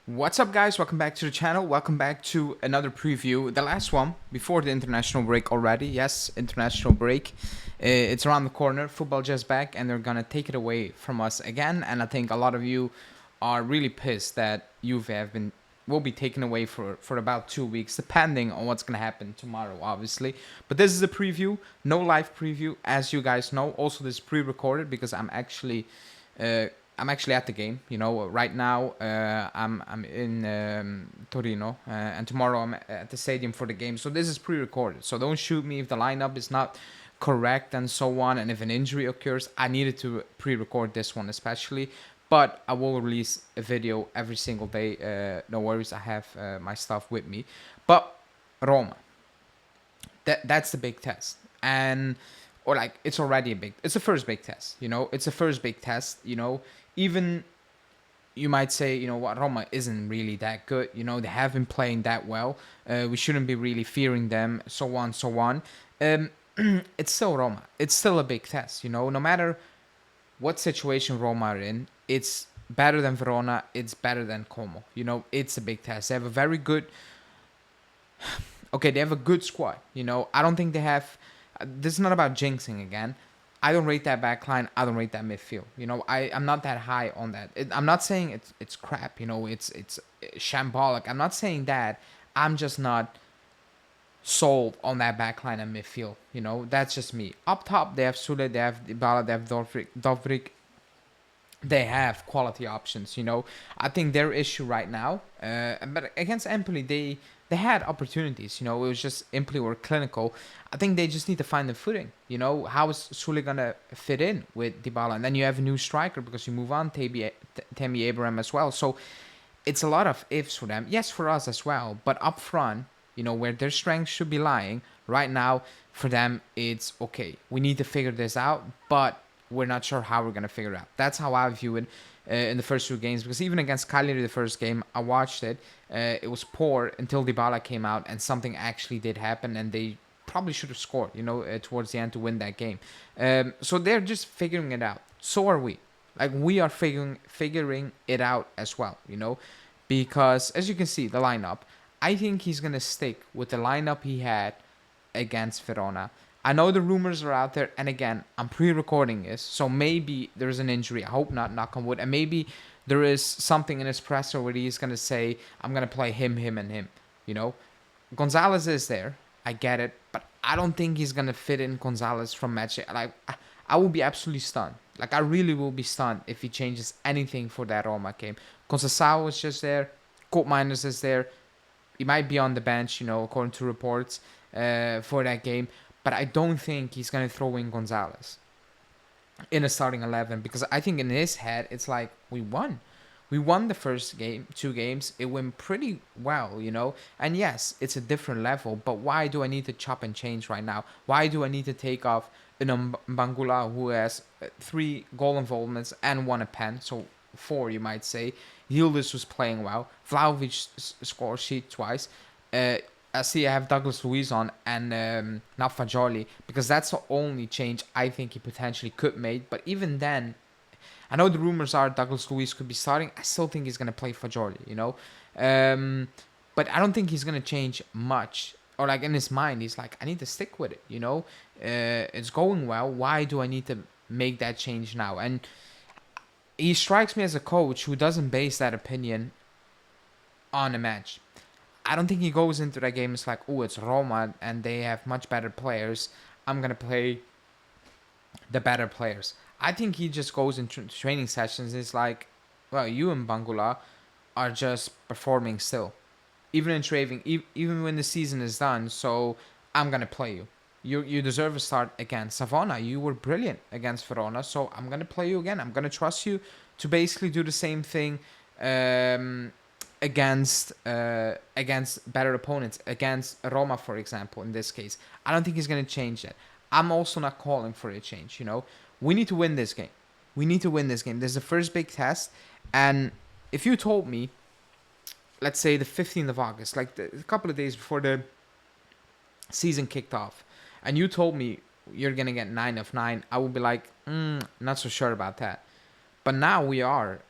What's up, guys? Welcome back to the channel. Welcome back to another preview. The last one before the international break already. Yes, international break. It's around the corner. Football just back, and they're gonna take it away from us again. And I think a lot of you are really pissed that Juve will be taken away for about 2 weeks, depending on what's gonna happen tomorrow, obviously. But this is a preview, no live preview, as you guys know. Also, this is pre-recorded because I'm actually at the game. You know, right now I'm in Torino, and tomorrow I'm at the stadium for the game. So this is pre-recorded. So don't shoot me if the lineup is not correct and so on. And if an injury occurs, I needed to pre-record this one especially. But I will release a video every single day. No worries, I have my stuff with me. But Roma, that's the big test, and or like it's already it's the first big test. You know, it's the first big test. You know, even you might say, you know what, Roma isn't really that good. You know, they haven't playing that well. We shouldn't be really fearing them, so on, so on. It's still Roma. It's still a big test. You know, no matter what situation Roma are in, it's better than Verona. It's better than Como. You know, it's a big test. They have a very good. Okay, they have a good squad. You know, I don't think they have. This is not about jinxing again. I don't rate that back line. I don't rate that midfield. You know, I'm not that high on that. I'm not saying it's crap. You know, it's shambolic. I'm not saying that. I'm just not sold on that back line and midfield. You know, that's just me. Up top, they have Sule, they have Dybala, they have Dovrik. They have quality options. You know, I think their issue right now, but against Empoli, they had opportunities. You know, it was just Empoli were clinical. I think they just need to find the footing. You know, how is Sule gonna fit in with Dybala? And then you have a new striker because you move on Tammy Abraham as well. So it's a lot of ifs for them. Yes, for us as well. But up front, you know, where their strength should be lying right now, for them, it's okay. We need to figure this out, but we're not sure how we're gonna figure it out. That's how I view it in the first two games. Because even against Cagliari, the first game, I watched it. It was poor until Dybala came out, and something actually did happen, and they probably should have scored. You know, towards the end to win that game. So they're just figuring it out. So are we. Like we are figuring it out as well. You know, because as you can see, the lineup. I think he's gonna stick with the lineup he had against Verona. I know the rumors are out there, and again, I'm pre-recording this, so maybe there's an injury. I hope not, knock on wood. And maybe there is something in his presser where he's gonna say, "I'm gonna play him, and him." You know, Gonzalez is there. I get it, but I don't think he's gonna fit in Gonzalez from match. Like, I will be absolutely stunned. Like, I really will be stunned if he changes anything for that Roma game. Conceição is just there. Colt Miners is there. He might be on the bench, you know, according to reports, for that game. But I don't think he's going to throw in Gonzalez in a starting 11, because I think in his head, it's like, we won. We won the first game, 2 games. It went pretty well, you know. And yes, it's a different level, but why do I need to chop and change right now? Why do I need to take off an Mbangula who has 3 goal involvements and 1 a pen? So 4, you might say. Yildiz was playing well. Vlahovic scored sheet twice. I see I have Douglas Luiz on and not Fagioli, because that's the only change I think he potentially could make. But even then, I know the rumors are Douglas Luiz could be starting. I still think he's going to play Fagioli, you know. But I don't think he's going to change much. Or like in his mind, he's like, I need to stick with it, you know. It's going well. Why do I need to make that change now? And he strikes me as a coach who doesn't base that opinion on a match. I don't think he goes into that game. It's like, oh, it's Roma and they have much better players. I'm gonna play the better players. I think he just goes into training sessions. It's like, well, you and Bangula are just performing still, even in training, even when the season is done. So I'm gonna play you. You deserve a start again. Savona, you were brilliant against Verona, so I'm gonna play you again. I'm gonna trust you to basically do the same thing. Against better opponents, against Roma, for example, in this case. I don't think he's going to change that. I'm also not calling for a change, you know. We need to win this game. We need to win this game. This is the first big test. And if you told me, let's say the 15th of August, like a couple of days before the season kicked off, and you told me you're going to get 9 of 9, I would be like, not so sure about that. But now we are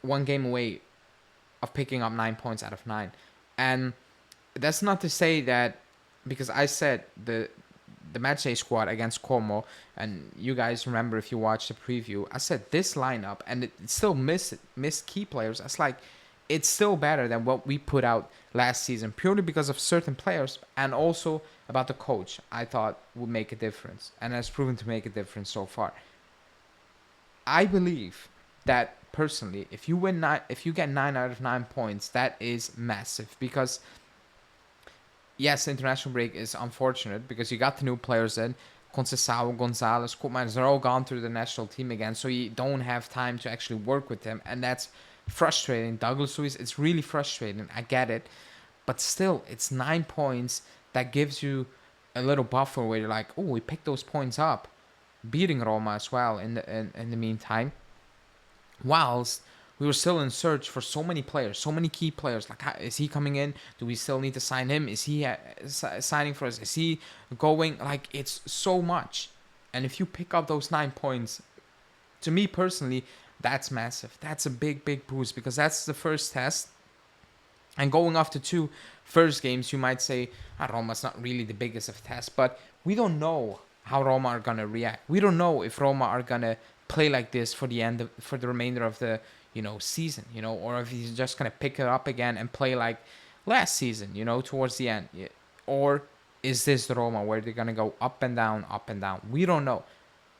1 game away of picking up 9 points out of 9. And that's not to say that, because I said the matchday squad against Como, and you guys remember if you watched the preview, I said this lineup, and it still missed key players. It's like it's still better than what we put out last season, purely because of certain players and also about the coach. I thought would make a difference, and has proven to make a difference so far. I believe that personally, if you get 9 out of 9 points, that is massive, because yes, the international break is unfortunate because you got the new players in. Conceição, Gonzalez, Koopmeiners, they're all gone through the national team again, so you don't have time to actually work with them, and that's frustrating. Douglas Luiz, it's really frustrating. I get it, but still, it's 9 points that gives you a little buffer where you're like, oh, we picked those points up, beating Roma as well in the meantime, whilst we were still in search for so many players, so many key players. Like, is he coming in? Do we still need to sign him? Is he signing for us? Is he going? Like, it's so much. And if you pick up those 9 points, to me personally, that's massive. That's a big, big boost, because that's the first test. And going off the 2 first games, you might say, Roma's not really the biggest of tests, but we don't know how Roma are going to react. We don't know if Roma are going to play like this for the remainder of the season, or if he's just gonna pick it up again and play like last season, towards the end, or is this the Roma where they're gonna go up and down, up and down? We don't know.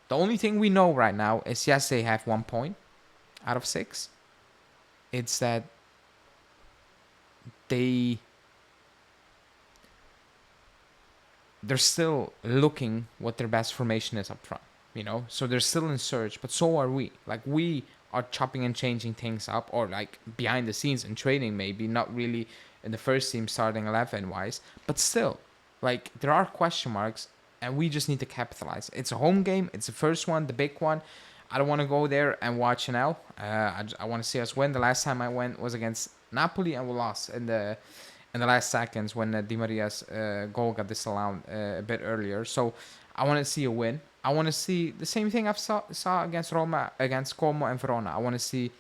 The only thing we know right now is, yes, they have 1 point out of 6. It's that they're still looking what their best formation is up front, so they're still in search, but so are we. Like, we are chopping and changing things up, or like behind the scenes in training, maybe not really in the first team starting 11 wise, but still, like, there are question marks, and we just need to capitalize. It's a home game, it's the first one, the big one. I don't want to go there and watch an L. I want to see us win. The last time I went was against Napoli, and we lost in the last seconds when Di Maria's goal got disallowed a bit earlier. So I want to see a win. I want to see the same thing I saw against Roma, against Como and Verona. I want to see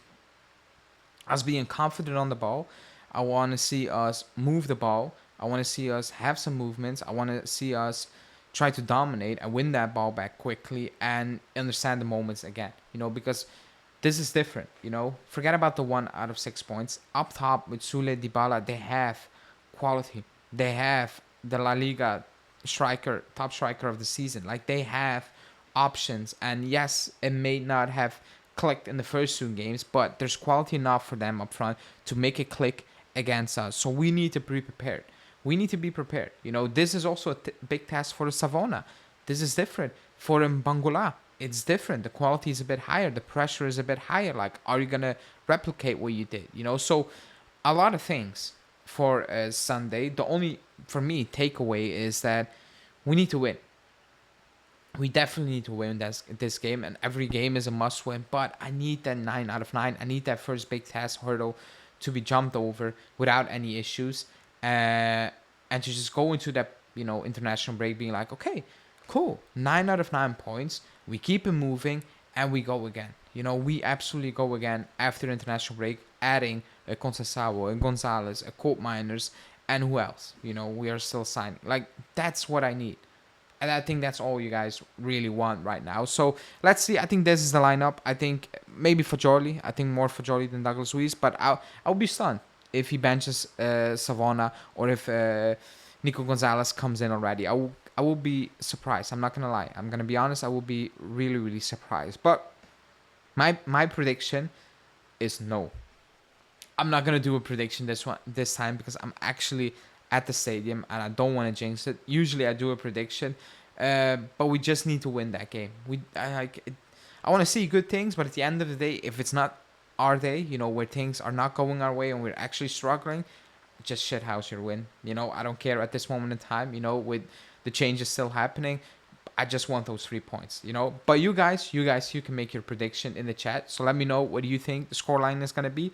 us being confident on the ball. I want to see us move the ball. I want to see us have some movements. I want to see us try to dominate and win that ball back quickly and understand the moments again. Because this is different. Forget about the 1 out of 6 points. Up top with Sule, Dybala, they have quality. They have the La Liga top striker of the season. Like, they have options, and yes, it may not have clicked in the first 2 games, but there's quality enough for them up front to make it click against us. So we need to be prepared. We need to be prepared. This is also a big task for the Savona. This is different for Bangula. It's different. The quality is a bit higher. The pressure is a bit higher. Like, are you gonna replicate what you did? So a lot of things for Sunday. The only, for me, takeaway is that we need to win. We definitely need to win this game, and every game is a must win, but I need that 9 out of 9. I need that first big test hurdle to be jumped over without any issues, and to just go into that international break being like, okay, cool, 9 out of 9 points, we keep it moving, and we go again. We absolutely go again after the international break, adding a Conceição, a Gonzalez, a Koopmeiners, and who else? We are still signing. Like, that's what I need. And I think that's all you guys really want right now. So let's see. I think this is the lineup. I think maybe Fagioli. I think more Fagioli than Douglas Luiz. But I'll be stunned if he benches Savona, or if Nico Gonzalez comes in already. I will be surprised. I'm not going to lie. I'm going to be honest. I will be really, really surprised. But my prediction is no. I'm not going to do a prediction this time because I'm actually at the stadium and I don't want to jinx it. Usually I do a prediction, but we just need to win that game. I want to see good things, but at the end of the day, if it's not our day, where things are not going our way and we're actually struggling, just shithouse your win. I don't care at this moment in time, with the changes still happening. I just want those 3 points, But you guys, you can make your prediction in the chat. So let me know, what do you think the scoreline is going to be?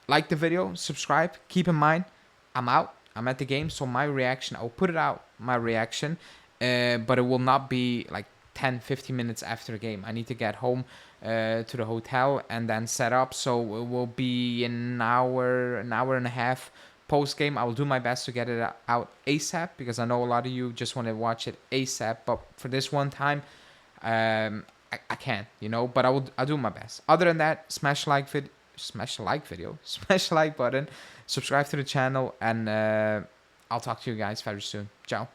Like the video, subscribe. Keep in mind, I'm out. I'm at the game, so my reaction, I'll put it out, my reaction, but it will not be like 10, 15 minutes after the game. I need to get home to the hotel and then set up. So it will be an hour and a half post game. I will do my best to get it out ASAP, because I know a lot of you just want to watch it ASAP. But for this one time, I can't, but I'll do my best. Other than that, smash the like video, smash the like button, subscribe to the channel, and I'll talk to you guys very soon. Ciao.